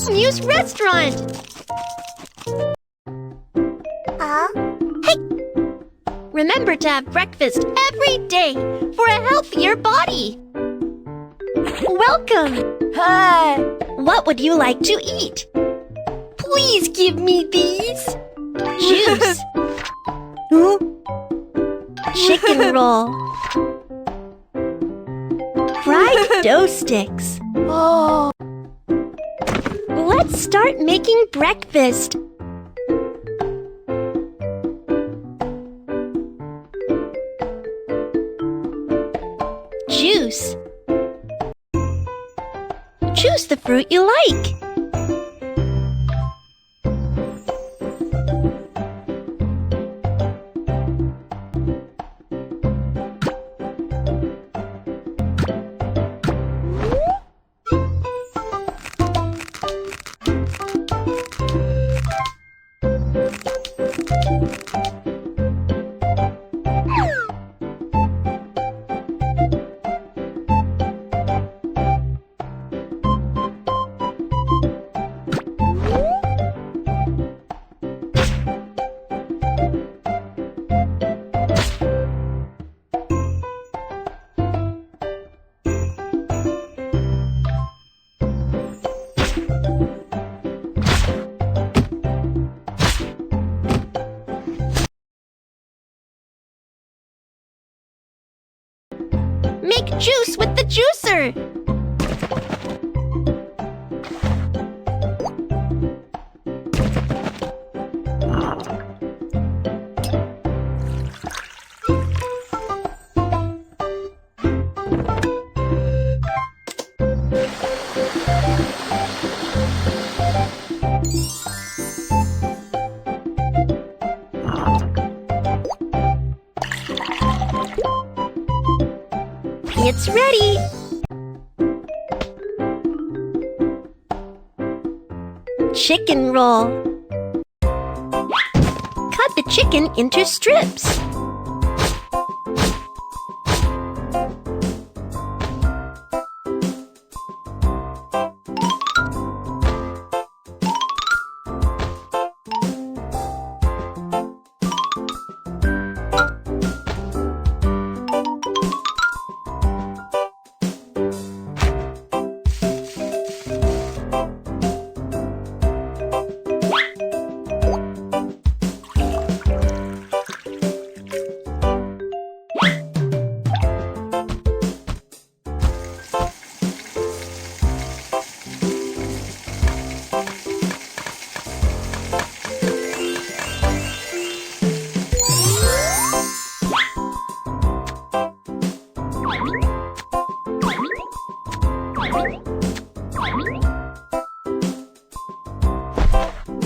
News restaurant. Hey! Remember to have breakfast every day for a healthier body. Welcome. Hi. What would you like to eat? Please give me these. Juice. Chicken roll. Fried dough sticks. Oh. Let's start making breakfast. Juice. Choose the fruit you like. Make juice with the juicer. It's ready! Chicken roll. Cut the chicken into strips.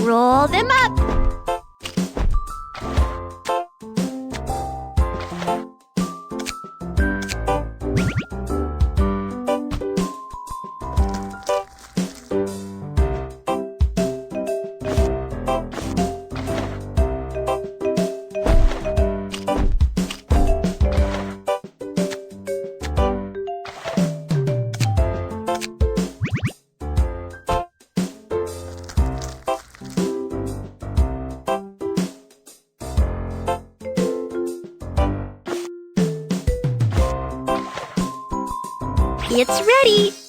Roll them up. It's ready!